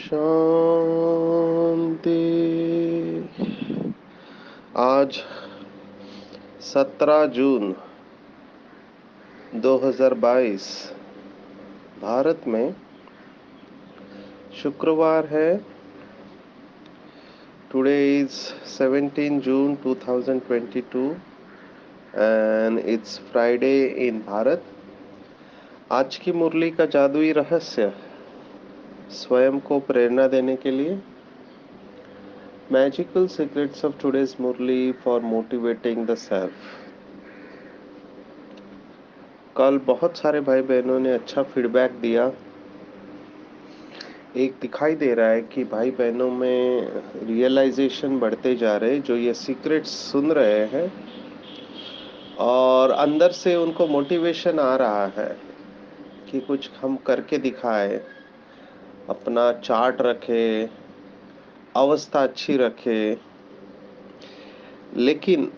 शांति। आज 17 जून 2022 भारत में शुक्रवार है। Today is 17 June 2022 and it's Friday in Bharat. आज की मुरली का जादुई रहस्य स्वयं को प्रेरणा देने के लिए magical secrets of today's Murli for motivating the self. कल बहुत सारे भाई बहनों ने अच्छा फीडबैक दिया। एक दिखाई दे रहा है कि भाई बहनों में रियलाइजेशन बढ़ते जा रहे, जो ये सीक्रेट्स सुन रहे हैं और अंदर से उनको मोटिवेशन आ रहा है कि कुछ हम करके दिखाए, अपना चार्ट रखे, अवस्था अच्छी रखे। लेकिन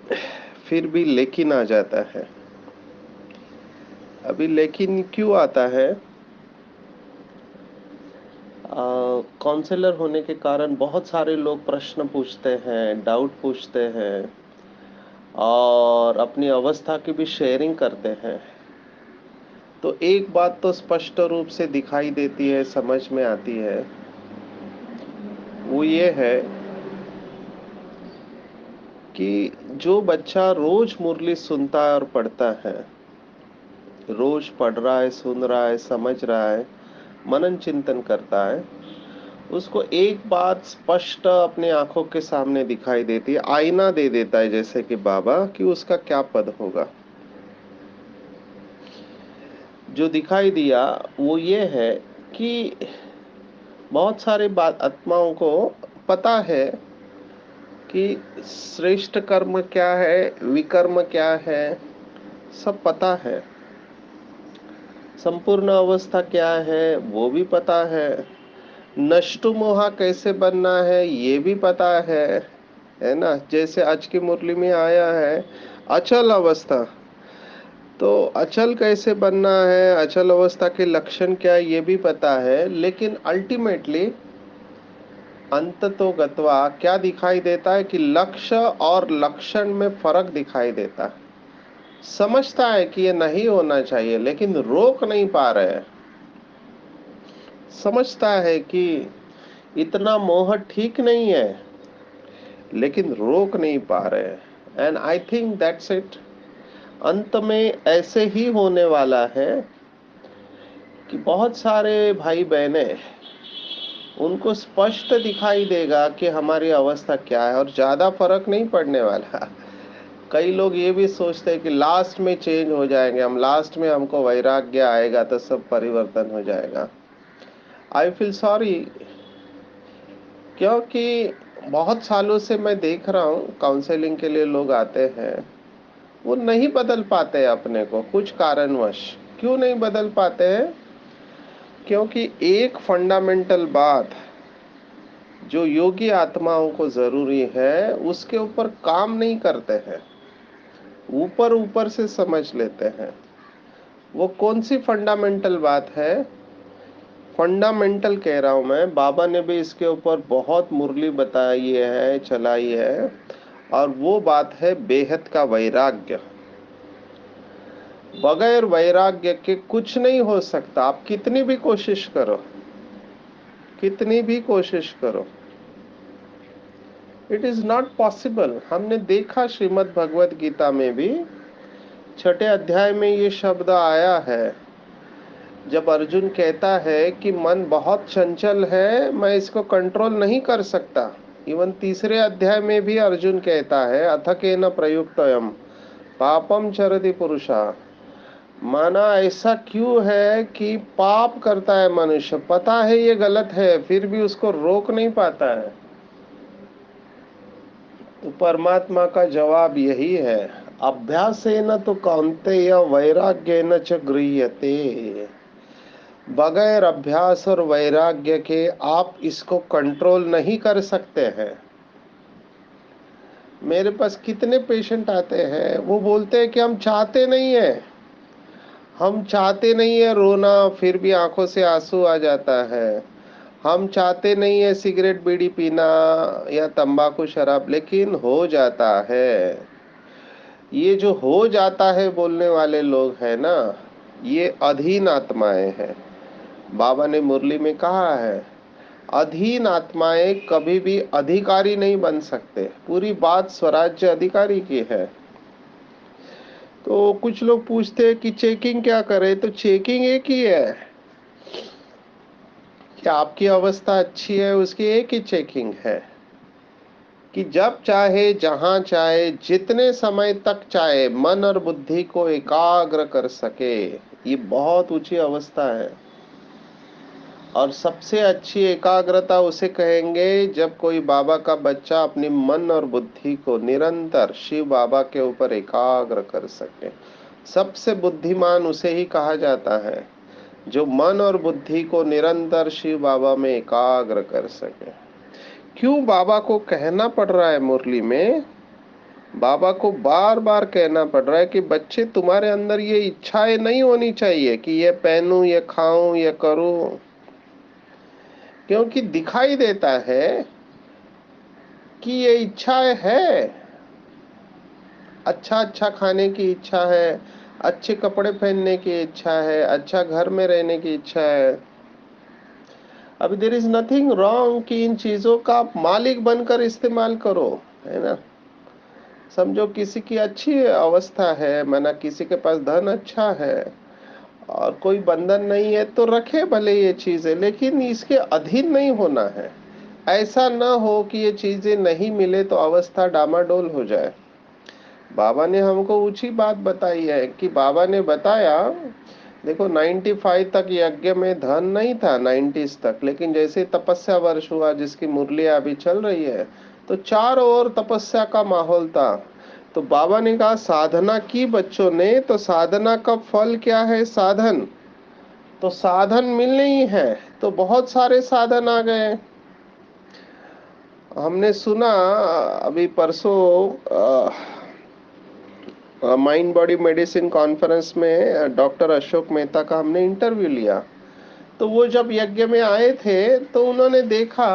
फिर भी लेकिन आ जाता है। अभी लेकिन क्यों आता है? काउंसलर होने के कारण बहुत सारे लोग प्रश्न पूछते हैं, डाउट पूछते हैं और अपनी अवस्था की भी शेयरिंग करते हैं। तो एक बात तो स्पष्ट रूप से दिखाई देती है, समझ में आती है, वो ये है कि जो बच्चा रोज मुरली सुनता है और पढ़ता है, रोज पढ़ रहा है, सुन रहा है, समझ रहा है, मनन चिंतन करता है, उसको एक बात स्पष्ट अपने आंखों के सामने दिखाई देती है, आईना दे देता है जैसे कि बाबा, कि उसका क्या पद होगा। जो दिखाई दिया वो ये है कि बहुत सारे बात आत्माओं को पता है कि श्रेष्ठ कर्म क्या है, विकर्म क्या है, सब पता है। संपूर्ण अवस्था क्या है वो भी पता है। नष्टु मोहा कैसे बनना है ये भी पता है ना। जैसे आज की मुरली में आया है अचल अवस्था, तो अचल कैसे बनना है, अचल अवस्था के लक्षण क्या है ये भी पता है। लेकिन अल्टीमेटली अंत तो गत्वा क्या दिखाई देता है कि लक्ष्य और लक्षण में फर्क दिखाई देता है। समझता है कि ये नहीं होना चाहिए लेकिन रोक नहीं पा रहे हैं। समझता है कि इतना मोह ठीक नहीं है लेकिन रोक नहीं पा रहे हैं। And I think that's it. अंत में ऐसे ही होने वाला है कि बहुत सारे भाई बहने, उनको स्पष्ट दिखाई देगा कि हमारी अवस्था क्या है और ज्यादा फर्क नहीं पड़ने वाला। कई लोग ये भी सोचते हैं कि लास्ट में चेंज हो जाएंगे हम, लास्ट में हमको वैराग्य आएगा तो सब परिवर्तन हो जाएगा। आई फील सॉरी, क्योंकि बहुत सालों से मैं देख रहा हूँ काउंसलिंग के लिए लोग आते हैं, वो नहीं बदल पाते हैं अपने को कुछ कारणवश। क्यों नहीं बदल पाते हैं? क्योंकि एक फंडामेंटल बात जो योगी आत्माओं को जरूरी है उसके ऊपर काम नहीं करते हैं, ऊपर ऊपर से समझ लेते हैं। वो कौन सी फंडामेंटल बात है? फंडामेंटल कह रहा हूं मैं, बाबा ने भी इसके ऊपर बहुत मुरली बताई है, चलाई है, और वो बात है बेहद का वैराग्य। बगैर वैराग्य के कुछ नहीं हो सकता। आप कितनी भी कोशिश करो, कितनी भी कोशिश करो, इट इज नॉट पॉसिबल। हमने देखा श्रीमद् भगवत गीता में भी 6ठे अध्याय में ये शब्द आया है, जब अर्जुन कहता है कि मन बहुत चंचल है, मैं इसको कंट्रोल नहीं कर सकता। इवन 3रे अध्याय में भी अर्जुन कहता है अथ केन प्रयुक्तयम पापम चरति पुरुषा, माना ऐसा क्यों है कि पाप करता है मनुष्य, पता है ये गलत है, फिर भी उसको रोक नहीं पाता है। तो परमात्मा का जवाब यही है, अभ्यासेन तो कौन्तेय वैराग्येन च गृह्यते। बगैर अभ्यास और वैराग्य के आप इसको कंट्रोल नहीं कर सकते हैं। मेरे पास कितने पेशेंट आते हैं, वो बोलते हैं कि हम चाहते नहीं है, हम चाहते नहीं है रोना, फिर भी आंखों से आंसू आ जाता है। हम चाहते नहीं है सिगरेट बीड़ी पीना या तंबाकू शराब, लेकिन हो जाता है। ये जो हो जाता है बोलने वाले लोग हैं ना, ये अधीन आत्माएं हैं। बाबा ने मुरली में कहा है, अधीन आत्माएं कभी भी अधिकारी नहीं बन सकते। पूरी बात स्वराज्य अधिकारी की है। तो कुछ लोग पूछते हैं कि चेकिंग क्या करे, तो चेकिंग एक ही है कि आपकी अवस्था अच्छी है, उसकी एक ही चेकिंग है कि जब चाहे, जहां चाहे, जितने समय तक चाहे मन और बुद्धि को एकाग्र कर सके। ये बहुत ऊंची अवस्था है। और सबसे अच्छी एकाग्रता उसे कहेंगे जब कोई बाबा का बच्चा अपनी मन और बुद्धि को निरंतर शिव बाबा के ऊपर एकाग्र कर सके। सबसे बुद्धिमान उसे ही कहा जाता है जो मन और बुद्धि को निरंतर शिव बाबा में एकाग्र कर सके। क्यों बाबा को कहना पड़ रहा है मुरली में, बाबा को बार बार कहना पड़ रहा है कि बच्चे तुम्हारे अंदर ये इच्छाएं नहीं होनी चाहिए कि ये पहनूं, ये खाऊं, ये करूं। क्योंकि दिखाई देता है कि ये इच्छाएं है, अच्छा अच्छा खाने की इच्छा है, अच्छे कपड़े पहनने की इच्छा है, अच्छा घर में रहने की इच्छा है। अभी देयर इज नथिंग रॉन्ग कि इन चीजों का आप मालिक बनकर इस्तेमाल करो, है ना। समझो किसी की अच्छी अवस्था है, माना किसी के पास धन अच्छा है और कोई बंधन नहीं है, तो रखे भले ये चीजें, लेकिन इसके अधीन नहीं होना है। ऐसा ना हो कि ये चीजें नहीं मिले तो अवस्था डामाडोल हो जाए। बाबा ने हमको ऊंची बात बताई है कि बाबा ने बताया, देखो 95 तक यज्ञ में धन नहीं था, 90s तक, लेकिन जैसे तपस्या वर्ष हुआ जिसकी मुरलियां अभी चल रही है, तो चारों ओर तपस्या का माहौल था। तो बाबा ने कहा साधना की बच्चों ने, तो साधना का फल क्या है, साधन। तो साधन मिलने ही है, तो बहुत सारे साधन आ गए। हमने सुना अभी परसों माइंड बॉडी मेडिसिन कॉन्फ्रेंस में डॉक्टर अशोक मेहता का हमने इंटरव्यू लिया। तो वो जब यज्ञ में आए थे तो उन्होंने देखा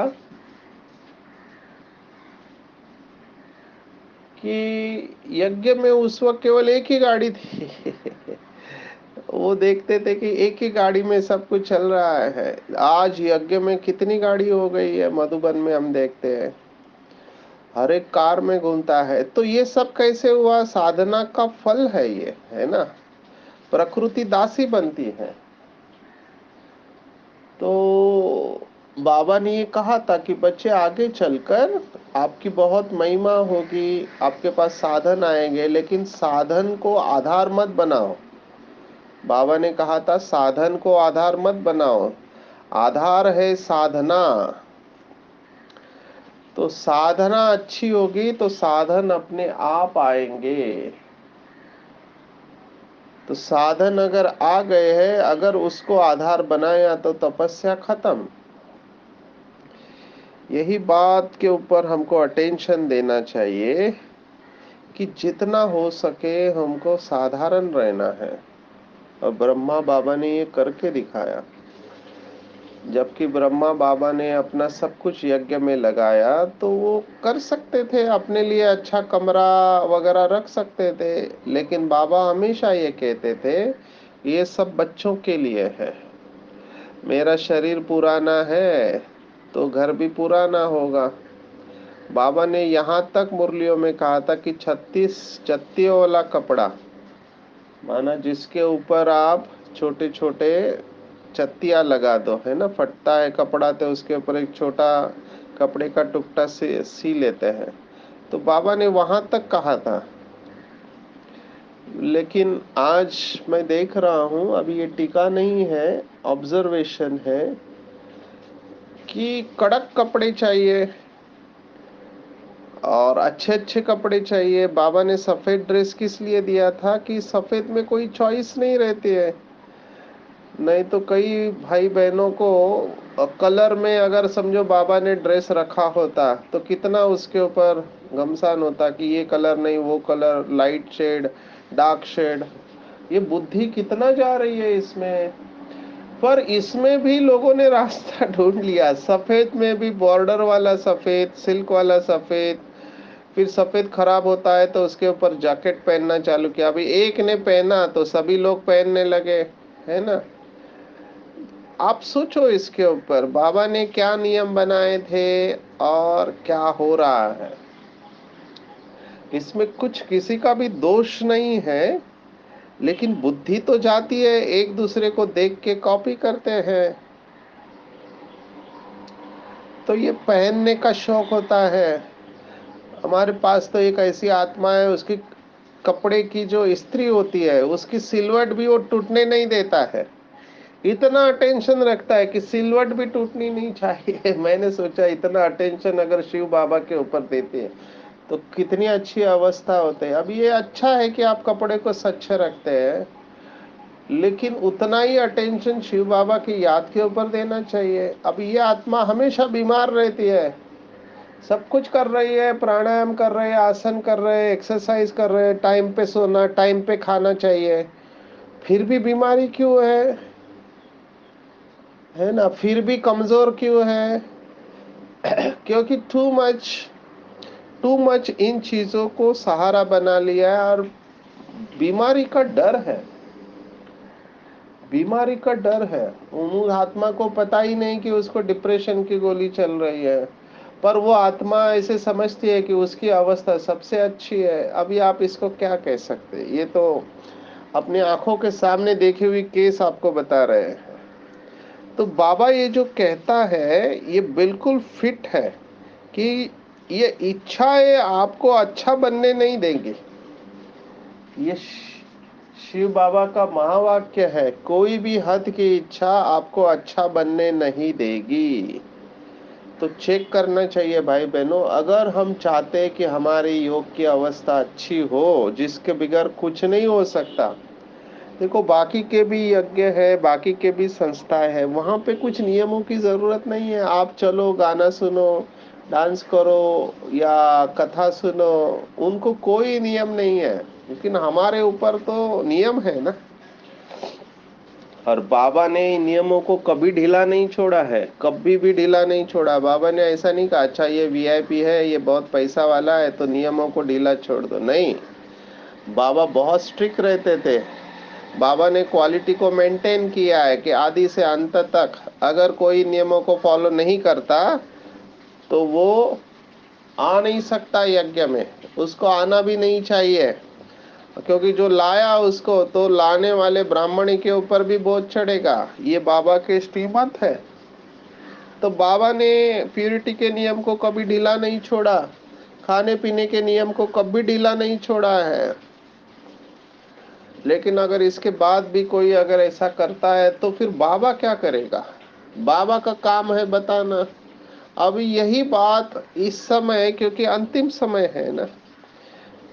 कि यज्ञ में उस वक्त केवल एक ही गाड़ी थी। वो देखते थे कि एक ही गाड़ी में सब कुछ चल रहा है। आज यज्ञ में कितनी गाड़ी हो गई है, मधुबन में हम देखते हैं हर एक कार में घूमता है। तो ये सब कैसे हुआ, साधना का फल है ये, है ना। प्रकृति दासी बनती है। तो बाबा ने ये कहा था कि बच्चे आगे चलकर आपकी बहुत महिमा होगी, आपके पास साधन आएंगे, लेकिन साधन को आधार मत बनाओ। बाबा ने कहा था साधन को आधार मत बनाओ, आधार है साधना। तो साधना अच्छी होगी तो साधन अपने आप आएंगे। तो साधन अगर आ गए हैं, अगर उसको आधार बनाया तो तपस्या खत्म। यही बात के ऊपर हमको अटेंशन देना चाहिए कि जितना हो सके हमको साधारण रहना है। और ब्रह्मा बाबा ने ये करके दिखाया। जबकि ब्रह्मा बाबा ने अपना सब कुछ यज्ञ में लगाया, तो वो कर सकते थे, अपने लिए अच्छा कमरा वगैरह रख सकते थे, लेकिन बाबा हमेशा ये कहते थे ये सब बच्चों के लिए है। मेरा शरीर पुराना है तो घर भी पुराना होगा। बाबा ने यहाँ तक मुरलियों में कहा था कि 36 चत्तियों वाला कपड़ा, माना जिसके ऊपर आप छोटे छोटे चत्तियां लगा दो, है ना, फटता है कपड़ा तो उसके ऊपर एक छोटा कपड़े का टुकड़ा सी लेते हैं। तो बाबा ने वहां तक कहा था लेकिन आज मैं देख रहा हूँ, अभी ये टीका नहीं है, ऑब्जर्वेशन है कि कड़क कपड़े चाहिए और अच्छे अच्छे कपड़े चाहिए। बाबा ने सफेद ड्रेस किस लिए दिया था कि सफेद में कोई चॉइस नहीं रहती है। नहीं तो कई भाई बहनों को कलर में अगर समझो बाबा ने ड्रेस रखा होता तो कितना उसके ऊपर घमसान होता कि ये कलर नहीं, वो colour, light shade, dark shade. ये बुद्धि कितना जा रही है इसमें। पर इसमें भी लोगों ने रास्ता ढूंढ लिया। सफेद में भी बॉर्डर वाला सफेद, सिल्क वाला सफेद। फिर सफेद खराब होता है तो उसके ऊपर जैकेट पहनना चालू किया। अभी एक ने पहना तो सभी लोग पहनने लगे, है ना। आप सोचो इसके ऊपर बाबा ने क्या नियम बनाए थे और क्या हो रहा है। इसमें कुछ किसी का भी दोष नहीं है, लेकिन बुद्धि तो जाती है, एक दूसरे को देख के कॉपी करते हैं। तो ये पहनने का शौक होता है। हमारे पास तो एक ऐसी आत्मा है, उसकी कपड़े की जो इस्त्री होती है उसकी सिलवट भी वो टूटने नहीं देता है। इतना अटेंशन रखता है कि सिलवट भी टूटनी नहीं चाहिए। मैंने सोचा इतना अटेंशन अगर शिव बाबा के ऊपर देते हैं तो कितनी अच्छी अवस्था होते है। अब ये अच्छा है कि आप कपड़े को स्वच्छ रखते हैं, लेकिन उतना ही अटेंशन शिव बाबा की याद के ऊपर देना चाहिए। अब ये आत्मा हमेशा बीमार रहती है, सब कुछ कर रही है, प्राणायाम कर रहे हैं, आसन कर रहे हैं, एक्सरसाइज कर रहे हैं, टाइम पे सोना, टाइम पे खाना चाहिए, फिर भी बीमारी क्यों है ना। फिर भी कमजोर क्यों है? क्योंकि टू मच इन चीजों को सहारा बना लिया है और बीमारी का डर है। बीमारी का डर है। उन आत्मा को पता ही नहीं कि उसको डिप्रेशन की गोली चल रही है, पर वो आत्मा ऐसे समझती है कि उसकी अवस्था सबसे अच्छी है। अभी आप इसको क्या कह सकते हैं? ये तो अपनी आंखों के सामने देखी हुई केस आपको बता रहे हैं। तो बाबा ये जो कहता है ये बिल्कुल फिट है कि ये इच्छाएं आपको अच्छा बनने नहीं देंगी। ये शिव बाबा का महावाक्य है, कोई भी हद की इच्छा आपको अच्छा बनने नहीं देगी। तो चेक करना चाहिए भाई बहनों, अगर हम चाहते हैं कि हमारी योग की अवस्था अच्छी हो, जिसके बगैर कुछ नहीं हो सकता। देखो बाकी के भी यज्ञ है, बाकी के भी संस्थाएं है, वहां पे कुछ नियमों की जरूरत नहीं है। आप चलो, गाना सुनो, डांस करो या कथा सुनो, उनको कोई नियम नहीं है। लेकिन हमारे ऊपर तो नियम है ना। और बाबा ने इन नियमों को कभी ढीला नहीं छोड़ा है, कभी भी ढीला नहीं छोड़ा। बाबा ने ऐसा नहीं कहा अच्छा ये वीआईपी है, ये बहुत पैसा वाला है तो नियमों को ढीला छोड़ दो, नहीं। बाबा बहुत स्ट्रिक्ट रहते थे। बाबा ने क्वालिटी को मेंटेन किया है कि आदि से अंत तक अगर कोई नियमों को फॉलो नहीं करता तो वो आ नहीं सकता यज्ञ में, उसको आना भी नहीं चाहिए। क्योंकि जो लाया उसको तो लाने वाले ब्राह्मणी के ऊपर भी बोझ चढ़ेगा। ये बाबा के श्रीमत है। तो बाबा ने प्यूरिटी के नियम को कभी ढीला नहीं छोड़ा, खाने पीने के नियम को कभी ढीला नहीं छोड़ा है। लेकिन अगर इसके बाद भी कोई अगर ऐसा करता है तो फिर बाबा क्या करेगा? बाबा का काम है बताना। अब यही बात इस समय, क्योंकि अंतिम समय है ना,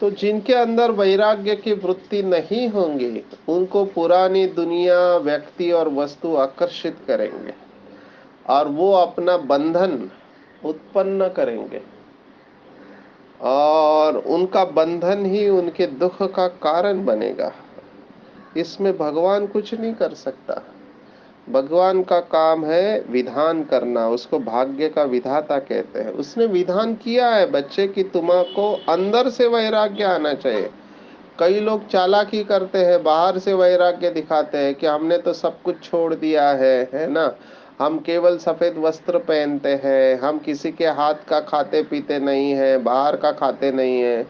तो जिनके अंदर वैराग्य की वृत्ति नहीं होंगी उनको पुरानी दुनिया, व्यक्ति और वस्तु आकर्षित करेंगे और वो अपना बंधन उत्पन्न करेंगे और उनका बंधन ही उनके दुख का कारण बनेगा। इसमें भगवान कुछ नहीं कर सकता। भगवान का काम है विधान करना, उसको भाग्य का विधाता कहते हैं। उसने विधान किया है बच्चे कि तुमको अंदर से वैराग्य आना चाहिए। कई लोग चालाकी करते हैं, बाहर से वैराग्य दिखाते हैं कि हमने तो सब कुछ छोड़ दिया है ना। हम केवल सफेद वस्त्र पहनते हैं, हम किसी के हाथ का खाते पीते नहीं है, बाहर का खाते नहीं है।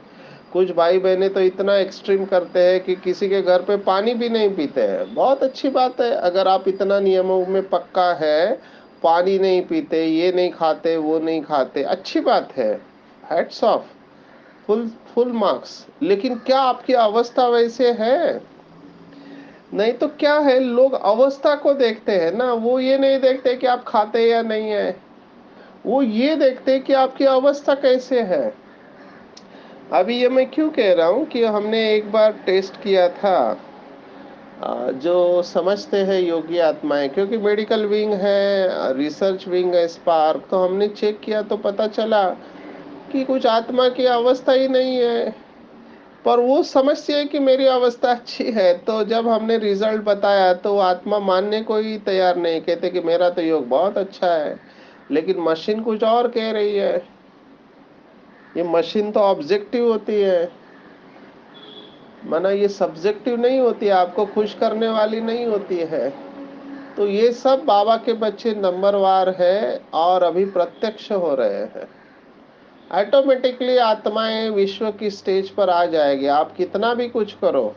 कुछ भाई बहनें तो इतना एक्सट्रीम करते हैं कि किसी के घर पे पानी भी नहीं पीते हैं। बहुत अच्छी बात है अगर आप इतना नियमों में पक्का है, पानी नहीं पीते, ये नहीं खाते, वो नहीं खाते, अच्छी बात है, hats off. Full full marks, लेकिन क्या आपकी अवस्था वैसे है? नहीं तो क्या है, लोग अवस्था को देखते हैं ना, वो ये नहीं देखते कि आप खाते या नहीं है, वो ये देखते हैं कि आपकी अवस्था कैसे है। अभी ये मैं क्यों कह रहा हूँ कि हमने एक बार टेस्ट किया था, जो समझते हैं योगी आत्माएं, क्योंकि मेडिकल विंग है, रिसर्च विंग है स्पार्क, तो हमने चेक किया तो पता चला कि कुछ आत्मा की अवस्था ही नहीं है, पर वो समझती है कि मेरी अवस्था अच्छी है। तो जब हमने रिजल्ट बताया तो वो आत्मा मानने को ही तैयार नहीं, कहते कि मेरा तो योग बहुत अच्छा है, लेकिन मशीन कुछ और कह रही है। ये मशीन तो ऑब्जेक्टिव होती है, माना ये सब्जेक्टिव नहीं होती है, आपको खुश करने वाली नहीं होती है। तो ये सब बाबा के बच्चे नंबरवार है और अभी प्रत्यक्ष हो रहे हैं। ऑटोमेटिकली आत्माएं विश्व की स्टेज पर आ जाएगी, आप कितना भी कुछ करो,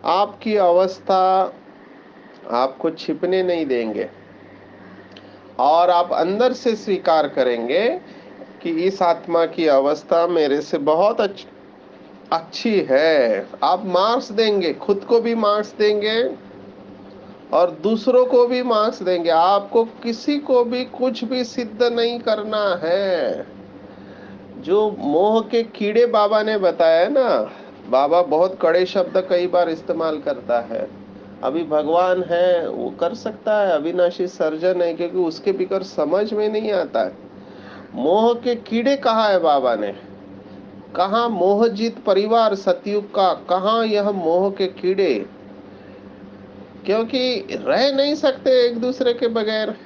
आपकी अवस्था आपको छिपने नहीं देंगे, और आप अंदर से स्वीकार करेंगे कि इस आत्मा की अवस्था मेरे से बहुत अच्छी है। आप मार्क्स देंगे, खुद को भी मार्क्स देंगे और दूसरों को भी मार्क्स देंगे। आपको किसी को भी कुछ भी सिद्ध नहीं करना है। जो मोह के कीड़े बाबा ने बताया ना, बाबा बहुत कड़े शब्द कई बार इस्तेमाल करता है। अभी भगवान है, वो कर सकता है, अविनाशी सर्जन है, क्योंकि उसके बिगर समझ में नहीं आता है। मोह के कीड़े कहा है बाबा ने, कहा मोहजित परिवार सतयुग का, कहा यह मोह के कीड़े, क्योंकि रह नहीं सकते एक दूसरे के बगैर।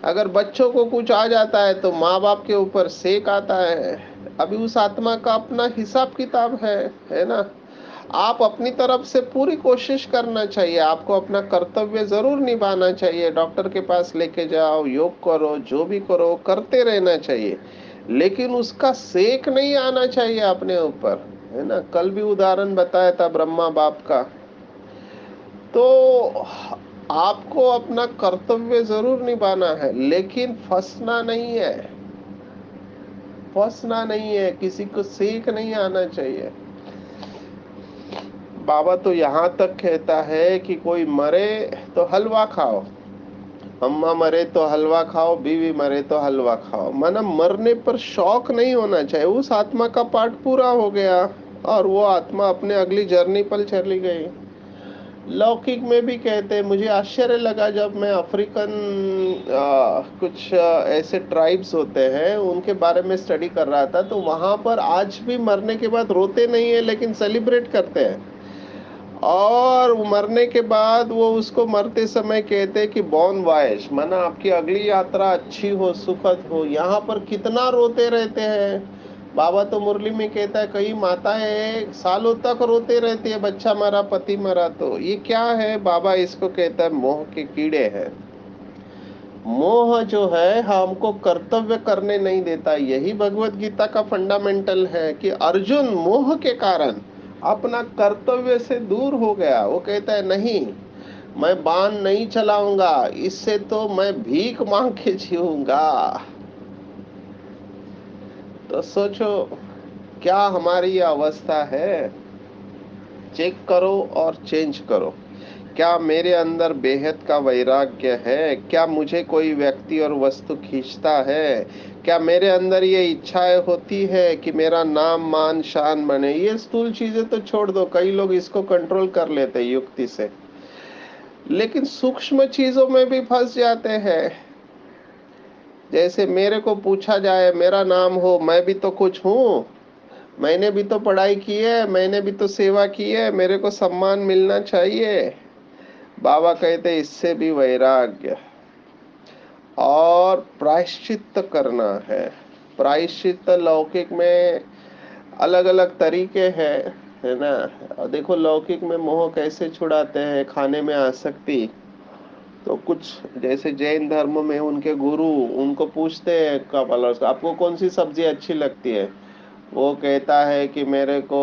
अगर बच्चों को कुछ आ जाता है तो माँ बाप के ऊपर सेक आता है। अभी उस आत्मा का अपना हिसाब किताब है ना। आप अपनी तरफ से पूरी कोशिश करना चाहिए, आपको अपना कर्तव्य जरूर निभाना चाहिए, डॉक्टर के पास लेके जाओ, योग करो, जो भी करो करते रहना चाहिए, लेकिन उसका सेक नहीं आना चाहिए अपने ऊपर, है ना। कल भी उदाहरण बताया था ब्रह्मा बाप का। तो आपको अपना कर्तव्य जरूर निभाना है, लेकिन फंसना नहीं है, फंसना नहीं है, किसी को सेक नहीं आना चाहिए। बाबा तो यहाँ तक कहता है कि कोई मरे तो हलवा खाओ, अम्मा मरे तो हलवा खाओ, बीवी मरे तो हलवा खाओ, माना मरने पर शौक नहीं होना चाहिए। उस आत्मा का पार्ट पूरा हो गया और वो आत्मा अपने अगली जर्नी पर चली गई। लौकिक में भी कहते हैं, मुझे आश्चर्य लगा जब मैं अफ्रीकन कुछ ऐसे ट्राइब्स होते हैं उनके बारे में स्टडी कर रहा था, तो वहां पर आज भी मरने के बाद रोते नहीं है, लेकिन सेलिब्रेट करते हैं। और मरने के बाद वो उसको मरते समय कहते हैं कि बॉन वॉयज, माना आपकी अगली यात्रा अच्छी हो, सुखद हो। यहाँ पर कितना रोते रहते हैं। बाबा तो मुरली में कहता है कई माताएं सालों तक रोते रहती है, बच्चा मरा, पति मरा। तो ये क्या है, बाबा इसको कहता है मोह के कीड़े हैं। मोह जो है हमको कर्तव्य करने नहीं देता। यही भगवत गीता का फंडामेंटल है कि अर्जुन मोह के कारण अपना कर्तव्य से दूर हो गया। वो कहता है नहीं, मैं बाण नहीं चलाऊंगा, इससे तो मैं भीख मांग के जीऊंगा। तो सोचो क्या हमारी ये अवस्था है। चेक करो और चेंज करो। क्या मेरे अंदर बेहद का वैराग्य है? क्या मुझे कोई व्यक्ति और वस्तु खींचता है? क्या मेरे अंदर ये इच्छाएं होती है कि मेरा नाम मान शान बने? ये स्थूल चीजें तो छोड़ दो, कई लोग इसको कंट्रोल कर लेते हैं युक्ति से, लेकिन सूक्ष्म चीजों में भी फंस जाते हैं। जैसे मेरे को पूछा जाए, मेरा नाम हो, मैं भी तो कुछ हूँ, मैंने भी तो पढ़ाई की है, मैंने भी तो सेवा की है, मेरे को सम्मान मिलना चाहिए। बाबा कहते इससे भी वैराग्य और प्रायश्चित करना है। प्रायश्चित लौकिक में अलग अलग तरीके हैं, है ना। और देखो लौकिक में मोह कैसे छुड़ाते हैं, खाने में आसक्ति। तो कुछ जैसे जैन धर्म में उनके गुरु उनको पूछते हैं कपाल, आपको कौन सी सब्जी अच्छी लगती है? वो कहता है कि मेरे को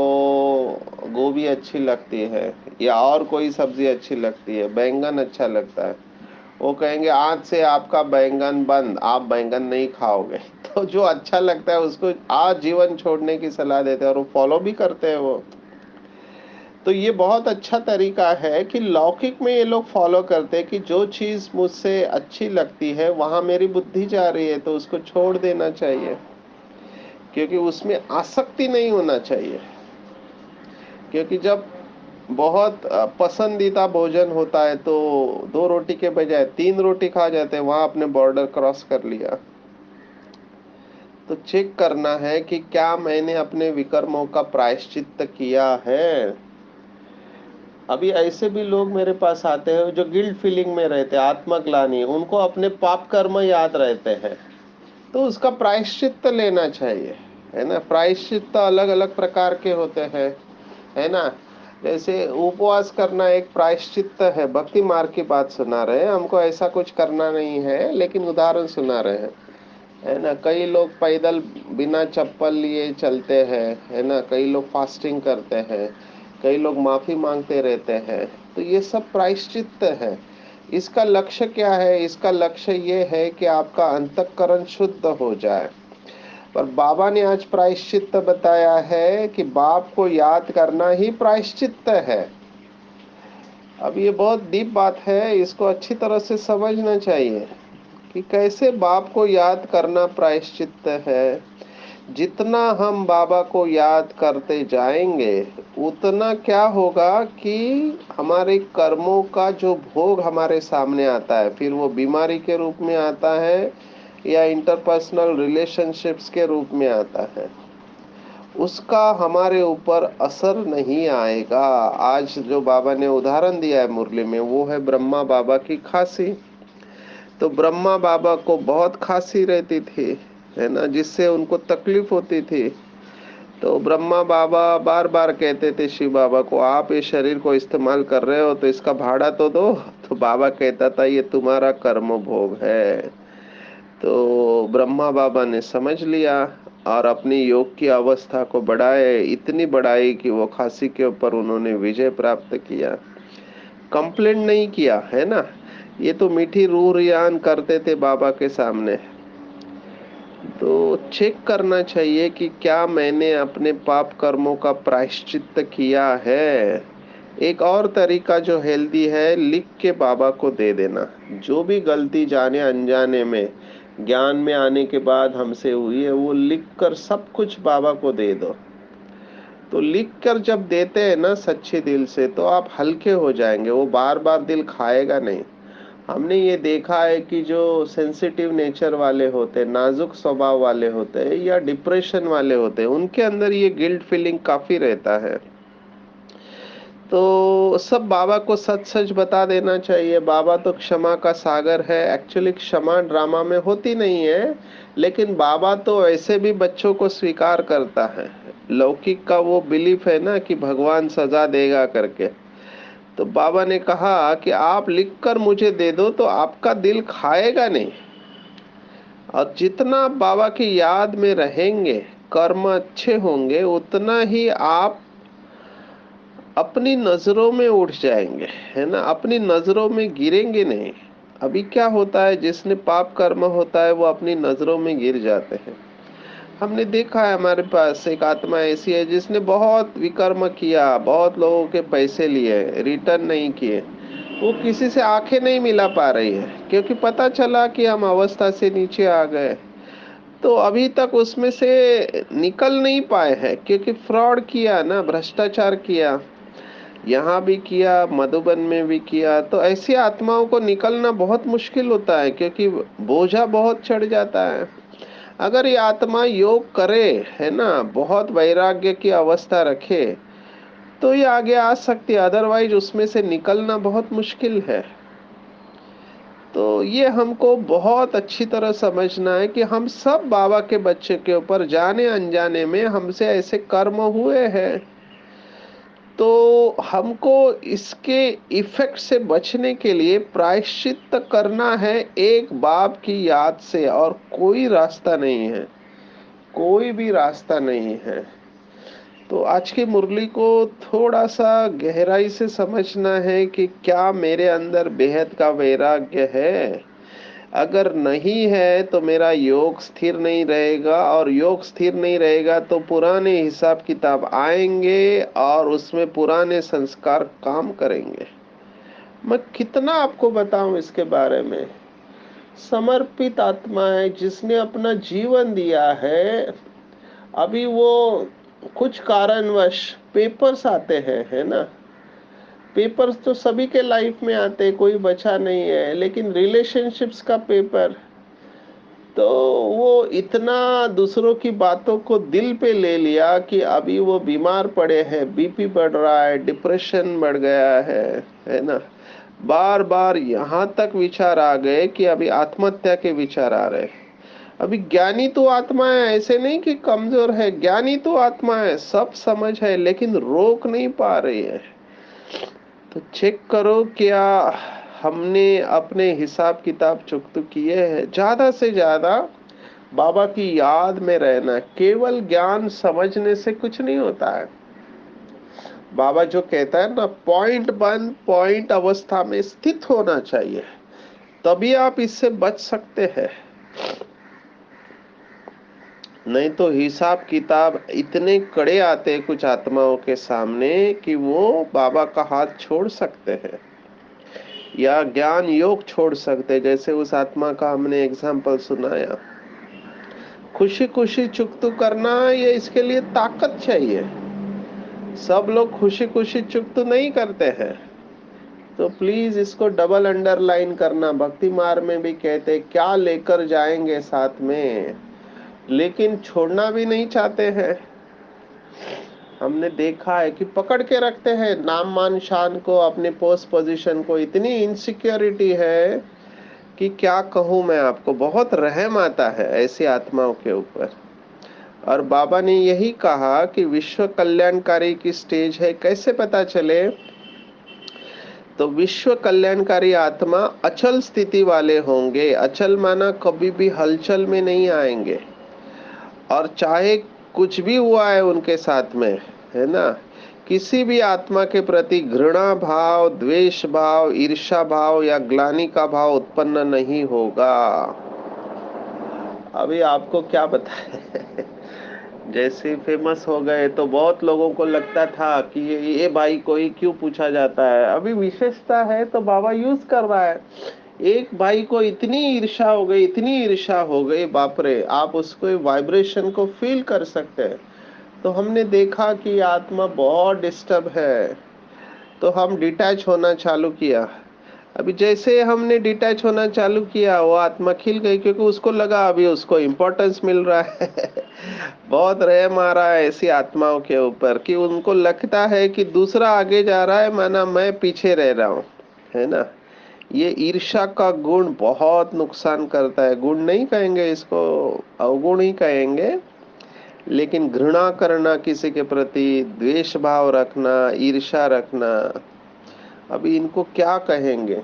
गोभी अच्छी लगती है, या और कोई सब्जी अच्छी लगती है, बैंगन अच्छा लगता है। वो कहेंगे आज से आपका बैंगन बंद, आप बैंगन नहीं खाओगे। तो जो अच्छा लगता है उसको आजीवन छोड़ने की सलाह देते हैं और वो फॉलो भी करते हैं वो। तो ये बहुत अच्छा तरीका है कि लौकिक में ये लोग फॉलो करते हैं कि जो चीज मुझसे अच्छी लगती है वहां मेरी बुद्धि जा रही है तो उसको छोड़ देना चाहिए, क्योंकि उसमें आसक्ति नहीं होना चाहिए। क्योंकि जब बहुत पसंदीदा भोजन होता है तो 2 रोटी के बजाय 3 रोटी खा जाते हैं, वहां अपने बॉर्डर क्रॉस कर लिया। तो चेक करना है कि क्या मैंने अपने विकर्मों का प्रायश्चित्त किया है। अभी ऐसे भी लोग मेरे पास आते हैं जो गिल्ट फीलिंग में रहते हैं, आत्मग्लानि, उनको अपने पाप कर्म याद रहते हैं। तो उसका प्रायश्चित्त लेना चाहिए, है ना। प्रायश्चित्त अलग अलग प्रकार के होते हैं, है ना। जैसे उपवास करना एक प्रायश्चित्त है। भक्ति मार्ग की बात सुना रहे हैं, हमको ऐसा कुछ करना नहीं है, लेकिन उदाहरण सुना रहे हैं, है ना। कई लोग पैदल बिना चप्पल लिए चलते हैं, है ना। कई लोग फास्टिंग करते हैं, कई लोग माफी मांगते रहते हैं। तो ये सब प्रायश्चित्त है। इसका लक्ष्य क्या है? इसका लक्ष्य ये है कि आपका अंतःकरण शुद्ध हो जाए। पर बाबा ने आज प्रायश्चित्त बताया है कि बाप को याद करना ही प्रायश्चित्त है। अब ये बहुत डीप बात है, इसको अच्छी तरह से समझना चाहिए कि कैसे बाप को याद करना प्रायश्चित्त है। जितना हम बाबा को याद करते जाएंगे उतना क्या होगा कि हमारे कर्मों का जो भोग हमारे सामने आता है, फिर वो बीमारी के रूप में आता है या इंटरपर्सनल रिलेशनशिप्स के रूप में आता है, उसका हमारे ऊपर असर नहीं आएगा। आज जो बाबा ने उदाहरण दिया है मुरली में, वो है ब्रह्मा बाबा की खांसी। तो ब्रह्मा बाबा को बहुत खांसी रहती थी, है ना, जिससे उनको तकलीफ होती थी। तो ब्रह्मा बाबा बार बार कहते थे शिव बाबा को, आप ये शरीर को इस्तेमाल कर रहे हो तो इसका भाड़ा तो दो। तो बाबा कहता था ये तुम्हारा कर्म भोग है। तो ब्रह्मा बाबा ने समझ लिया और अपनी योग की अवस्था को बढ़ाए, इतनी बढ़ाई कि वो खांसी के ऊपर उन्होंने विजय प्राप्त किया। कंप्लेंट नहीं किया, है ना। ये तो मीठी रूह रियान करते थे बाबा के सामने। तो चेक करना चाहिए कि क्या मैंने अपने पाप कर्मों का प्रायश्चित्त किया है। एक और तरीका जो हेल्दी है, लिख के बाबा को दे देना। जो भी गलती जाने अनजाने में ज्ञान में आने के बाद हमसे हुई है, वो लिख कर सब कुछ बाबा को दे दो। तो लिख कर जब देते हैं ना सच्चे दिल से, तो आप हल्के हो जाएंगे, वो बार बार दिल खाएगा नहीं। हमने ये देखा है कि जो सेंसिटिव नेचर वाले होते हैं, नाजुक स्वभाव वाले होते हैं या डिप्रेशन वाले होते हैं, उनके अंदर ये गिल्ट फीलिंग काफी रहता है। तो सब बाबा को सच सच बता देना चाहिए। बाबा तो क्षमा का सागर है। एक्चुअली क्षमा ड्रामा में होती नहीं है, लेकिन बाबा तो ऐसे भी बच्चों को स्वीकार करता है। लौकिक का वो बिलीफ है ना कि भगवान सजा देगा करके। तो बाबा ने कहा कि आप लिखकर मुझे दे दो तो आपका दिल खाएगा नहीं। और जितना आप बाबा की याद में रहेंगे, कर्म अच्छे होंगे, उतना ही आप अपनी नजरों में उठ जाएंगे, है ना। अपनी नजरों में गिरेंगे नहीं। अभी क्या होता है, जिसने पाप कर्म होता है वो अपनी नजरों में गिर जाते हैं। हमने देखा है, हमारे पास एक आत्मा ऐसी है जिसने बहुत विकर्म किया, बहुत लोगों के पैसे लिए, रिटर्न नहीं किए। वो किसी से आंखें नहीं मिला पा रही है, क्योंकि पता चला कि हम अवस्था से नीचे आ गए। तो अभी तक उसमें से निकल नहीं पाए हैं, क्योंकि फ्रॉड किया ना, भ्रष्टाचार किया, यहाँ भी किया, मधुबन में भी किया। तो ऐसी आत्माओं को निकलना बहुत मुश्किल होता है, क्योंकि बोझा बहुत चढ़ जाता है। अगर ये आत्मा योग करे, है ना, बहुत वैराग्य की अवस्था रखे, तो ये आगे आ सकती है। अदरवाइज उसमें से निकलना बहुत मुश्किल है। तो ये हमको बहुत अच्छी तरह समझना है कि हम सब बाबा के बच्चे के ऊपर जाने अनजाने में हमसे ऐसे कर्म हुए हैं। तो हमको इसके इफेक्ट से बचने के लिए प्रायश्चित्त करना है एक बाप की याद से, और कोई रास्ता नहीं है, कोई भी रास्ता नहीं है। तो आज की मुरली को थोड़ा सा गहराई से समझना है कि क्या मेरे अंदर बेहद का वैराग्य है। अगर नहीं है तो मेरा योग स्थिर नहीं रहेगा, और योग स्थिर नहीं रहेगा तो पुराने हिसाब किताब आएंगे और उसमें पुराने संस्कार काम करेंगे। मैं कितना आपको बताऊं इसके बारे में। समर्पित आत्मा है जिसने अपना जीवन दिया है। अभी वो कुछ कारणवश पेपर्स आते हैं, है ना। पेपर्स तो सभी के लाइफ में आते हैं, कोई बचा नहीं है, लेकिन रिलेशनशिप्स का पेपर तो वो इतना दूसरों की बातों को दिल पे ले लिया कि अभी वो बीमार पड़े हैं, बीपी बढ़ रहा है, डिप्रेशन बढ़ गया है ना। बार बार यहाँ तक विचार आ गए कि अभी आत्महत्या के विचार आ रहे हैं। अभी ज्ञानी तो आत्मा है, ऐसे नहीं कि कमजोर है, ज्ञानी तो आत्मा है, सब समझ है, लेकिन रोक नहीं पा रही है। तो चेक करो क्या हमने अपने हिसाब किताब चुकत किए हैं। ज्यादा से ज्यादा बाबा की याद में रहना। केवल ज्ञान समझने से कुछ नहीं होता है। बाबा जो कहता है ना, पॉइंट वन पॉइंट अवस्था में स्थित होना चाहिए, तभी आप इससे बच सकते हैं। नहीं तो हिसाब किताब इतने कड़े आते हैं कुछ आत्माओं के सामने कि वो बाबा का हाथ छोड़ सकते हैं या ज्ञान योग छोड़ सकते हैं। जैसे उस आत्मा का हमने एग्जाम्पल सुनाया। खुशी खुशी चुकतू करना, ये इसके लिए ताकत चाहिए। सब लोग खुशी खुशी चुकतू नहीं करते हैं। तो प्लीज इसको डबल अंडरलाइन करना। भक्ति मार्ग में भी कहते हैं क्या लेकर जाएंगे साथ में, लेकिन छोड़ना भी नहीं चाहते हैं। हमने देखा है कि पकड़ के रखते हैं नाम मान शान को, अपने पोस्ट पोजीशन को। इतनी इनसिक्योरिटी है कि क्या कहूं मैं आपको। बहुत रहम आता है ऐसी आत्माओं के ऊपर। और बाबा ने यही कहा कि विश्व कल्याणकारी की स्टेज है। कैसे पता चले? तो विश्व कल्याणकारी आत्मा अचल स्थिति वाले होंगे। अचल माना कभी भी हलचल में नहीं आएंगे, और चाहे कुछ भी हुआ है उनके साथ में, है ना, किसी भी आत्मा के प्रति घृणा भाव, द्वेष भाव, ईर्ष्या भाव या ग्लानि का भाव उत्पन्न नहीं होगा। अभी आपको क्या बताएं जैसे फेमस हो गए तो बहुत लोगों को लगता था कि ये भाई को ही क्यों पूछा जाता है। अभी विशेषता है तो बाबा यूज कर रहा है। एक भाई को इतनी ईर्ष्या हो गई, इतनी ईर्ष्या हो गई, बाप रे। आप उसको वाइब्रेशन को फील कर सकते हैं। तो हमने देखा कि आत्मा बहुत डिस्टर्ब है, तो हम डिटैच होना चालू किया। अभी जैसे हमने डिटैच होना चालू किया, वो आत्मा खिल गई, क्योंकि उसको लगा अभी उसको इम्पोर्टेंस मिल रहा है बहुत रहम आ रहा है ऐसी आत्माओं के ऊपर कि उनको लगता है कि दूसरा आगे जा रहा है, माना मैं पीछे रह रहा हूँ, है ना। ये ईर्ष्या का गुण बहुत नुकसान करता है। गुण नहीं कहेंगे इसको, अवगुण ही कहेंगे। लेकिन घृणा करना, किसी के प्रति द्वेष भाव रखना, ईर्ष्या रखना, अभी इनको क्या कहेंगे।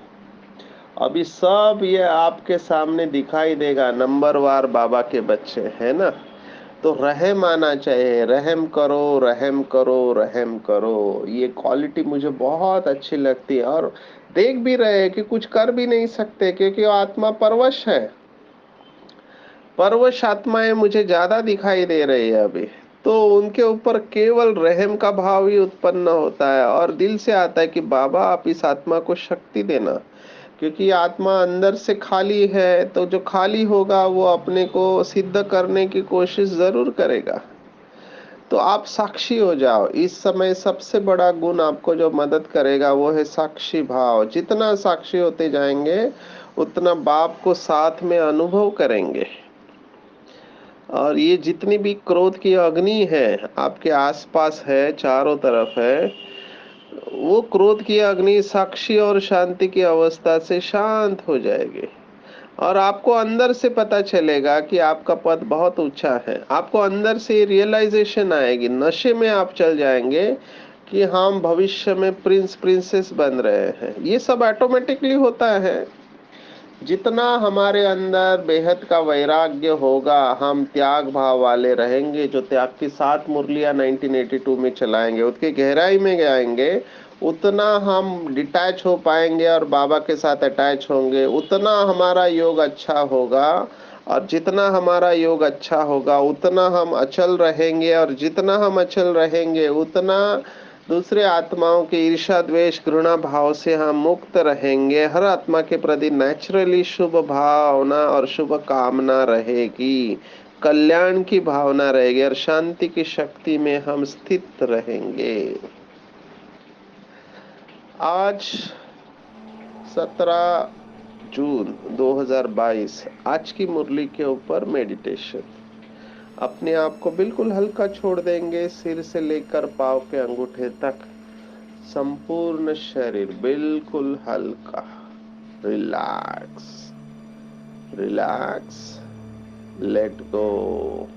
अभी सब ये आपके सामने दिखाई देगा। नंबर वार बाबा के बच्चे, है ना। तो रहम आना चाहिए। रहम करो, रहम करो, रहम करो। ये क्वालिटी मुझे बहुत अच्छी लगती है। और देख भी रहे हैं कि कुछ कर भी नहीं सकते, क्योंकि वो आत्मा परवश है। परवश आत्माएं मुझे ज्यादा दिखाई दे रही है अभी। तो उनके ऊपर केवल रहम का भाव ही उत्पन्न होता है, और दिल से आता है कि बाबा आप इस आत्मा को शक्ति देना। क्योंकि आत्मा अंदर से खाली है, तो जो खाली होगा वो अपने को सिद्ध करने की कोशिश जरूर करेगा। तो आप साक्षी हो जाओ। इस समय सबसे बड़ा गुण आपको जो मदद करेगा वो है साक्षी भाव। जितना साक्षी होते जाएंगे उतना बाप को साथ में अनुभव करेंगे। और ये जितनी भी क्रोध की अग्नि है आपके आसपास है, चारों तरफ है, वो क्रोध की अग्नि साक्षी और शांति की अवस्था से शांत हो जाएगी। और आपको अंदर से पता चलेगा कि आपका पद बहुत ऊंचा है। आपको अंदर से रियलाइजेशन आएगी, नशे में आप चल जाएंगे कि हम भविष्य में प्रिंस प्रिंसेस बन रहे हैं। ये सब ऑटोमेटिकली होता है। जितना हमारे अंदर बेहद का वैराग्य होगा, हम त्याग भाव वाले रहेंगे, जो त्याग की 7 मुरलियां 1982 में चलाएंगे, उसकी गहराई में जाएंगे, उतना हम डिटैच हो पाएंगे और बाबा के साथ अटैच होंगे, उतना हमारा योग अच्छा होगा। और जितना हमारा योग अच्छा होगा उतना हम अचल रहेंगे, और जितना हम अचल रहेंगे उतना दूसरे आत्माओं के ईर्ष्या द्वेष घृणा भाव से हम मुक्त रहेंगे। हर आत्मा के प्रति नेचुरली शुभ भावना और शुभ कामना रहेगी, कल्याण की भावना रहेगी, और शांति की शक्ति में हम स्थित रहेंगे। आज 17 जून 2022, आज की मुरली के ऊपर मेडिटेशन। अपने आप को बिल्कुल हल्का छोड़ देंगे, सिर से लेकर पांव के अंगूठे तक संपूर्ण शरीर बिल्कुल हल्का। Relax, relax, let go.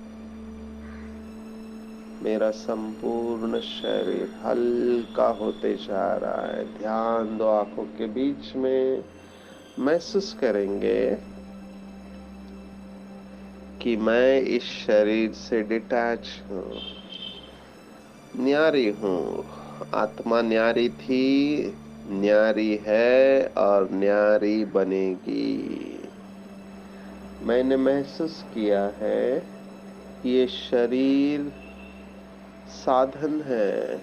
मेरा संपूर्ण शरीर हल्का होते जा रहा है। ध्यान दो आंखों के बीच में। महसूस करेंगे कि मैं इस शरीर से डिटैच हूँ, न्यारी हूँ। आत्मा न्यारी थी, न्यारी है और न्यारी बनेगी। मैंने महसूस किया है कि ये शरीर साधन है,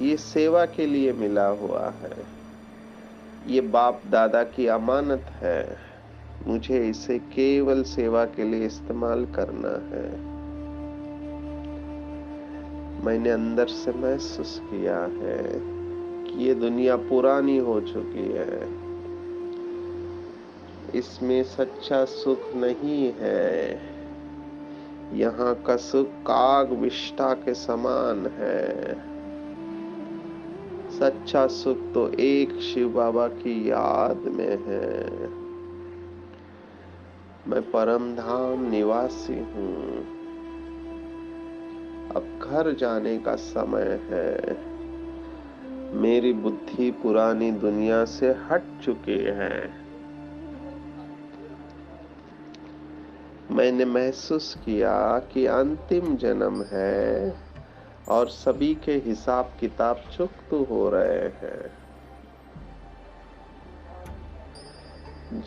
ये सेवा के लिए मिला हुआ है, ये बाप दादा की अमानत है। मुझे इसे केवल सेवा के लिए इस्तेमाल करना है। मैंने अंदर से महसूस किया है कि ये दुनिया पुरानी हो चुकी है, इसमें सच्चा सुख नहीं है। यहाँ का सुख काग विष्ठा के समान है। सच्चा सुख तो एक शिव बाबा की याद में है। मैं परम धाम निवासी हूँ। अब घर जाने का समय है। मेरी बुद्धि पुरानी दुनिया से हट चुकी है। मैंने महसूस किया कि अंतिम जन्म है और सभी के हिसाब किताब चुकत हो रहे हैं।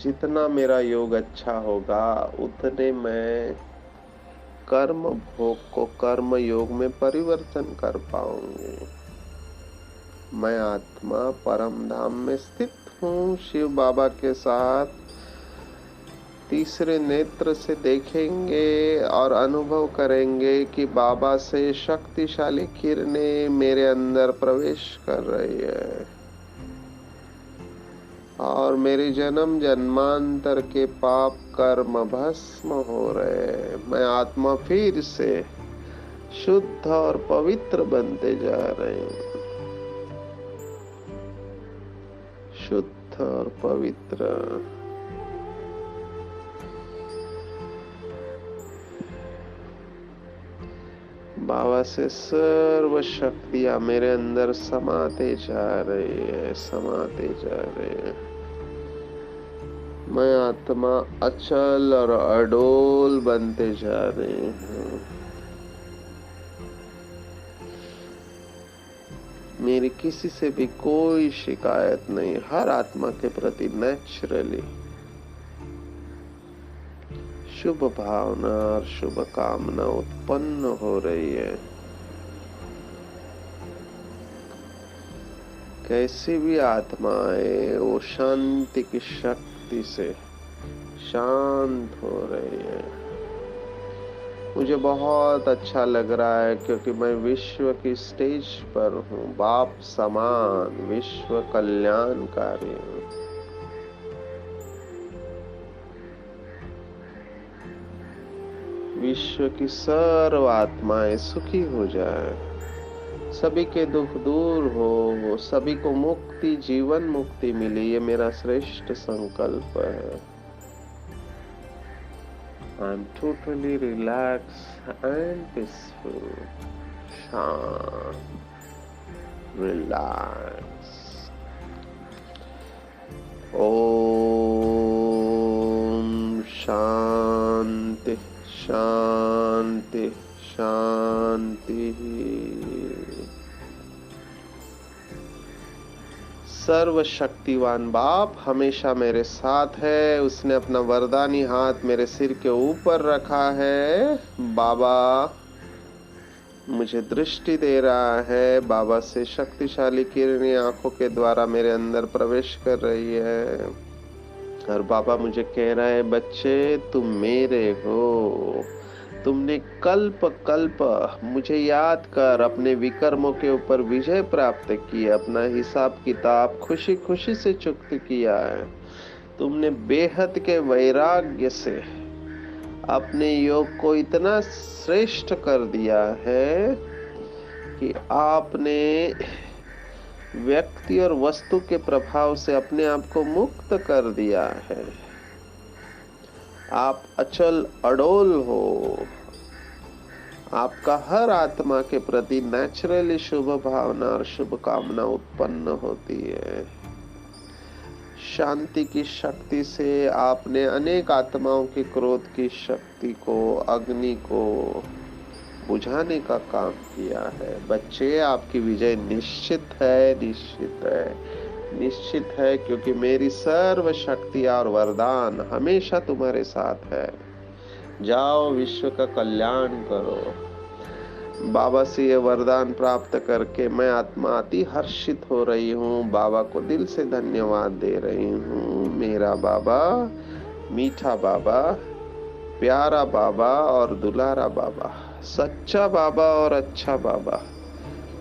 जितना मेरा योग अच्छा होगा उतने मैं कर्म भोग को कर्म योग में परिवर्तन कर पाऊंगी। मैं आत्मा परम धाम में स्थित हूँ। शिव बाबा के साथ तीसरे नेत्र से देखेंगे और अनुभव करेंगे कि बाबा से शक्तिशाली किरणें मेरे अंदर प्रवेश कर रही है और मेरे जन्म जन्मांतर के पाप कर्म भस्म हो रहे हैं। मैं आत्मा फिर से शुद्ध और पवित्र बनते जा रहे हैं। शुद्ध और पवित्र। बाबा से सर्व शक्तियां मेरे अंदर समाते जा रही है, समाते जा रहे हैं। मैं आत्मा अचल और अडोल बनते जा रही हूँ। मेरी किसी से भी कोई शिकायत नहीं। हर आत्मा के प्रति नेचुरली शुभ भावना और शुभ कामना उत्पन्न हो रही है। कैसी भी आत्मा है वो शांति की शक्ति से शांत हो रही है। मुझे बहुत अच्छा लग रहा है क्योंकि मैं विश्व की स्टेज पर हूँ। बाप समान विश्व कल्याणकारी हूँ। विश्व की सर्व आत्माएं सुखी हो जाए, सभी के दुख दूर हो, सभी को मुक्ति जीवन मुक्ति मिले, ये मेरा श्रेष्ठ संकल्प है। I am totally relax and peaceful. शांत, रिलैक्स। शांति शांति। सर्वशक्तिवान बाप हमेशा मेरे साथ है। उसने अपना वरदानी हाथ मेरे सिर के ऊपर रखा है। बाबा मुझे दृष्टि दे रहा है। बाबा से शक्तिशाली किरणें आंखों के द्वारा मेरे अंदर प्रवेश कर रही है और बाबा मुझे कह रहा है, बच्चे तुम मेरे हो। तुमने कल्प कल्प मुझे याद कर अपने विकर्मों के ऊपर विजय प्राप्त की, अपना हिसाब किताब खुशी खुशी से चुकता किया है। तुमने बेहद के वैराग्य से अपने योग को इतना श्रेष्ठ कर दिया है कि आपने व्यक्ति और वस्तु के प्रभाव से अपने आप को मुक्त कर दिया है। आप अचल अडोल हो। आपका हर आत्मा के प्रति नेचुरली शुभ भावना और शुभ कामना उत्पन्न होती है। शांति की शक्ति से आपने अनेक आत्माओं की क्रोध की शक्ति को, अग्नि को बुझाने का काम किया है। बच्चे आपकी विजय निश्चित है, निश्चित है, निश्चित है, क्योंकि मेरी सर्व शक्ति और वरदान हमेशा तुम्हारे साथ है। जाओ विश्व का कल्याण करो। बाबा से ये वरदान प्राप्त करके मैं आत्मा अति हर्षित हो रही हूँ। बाबा को दिल से धन्यवाद दे रही हूँ। मेरा बाबा, मीठा बाबा, प्यारा बाबा और दुलारा बाबा, सच्चा बाबा और अच्छा बाबा,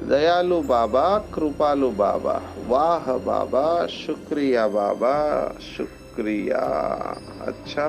दयालु बाबा, कृपालु बाबा, वाह बाबा, शुक्रिया बाबा, शुक्रिया। अच्छा।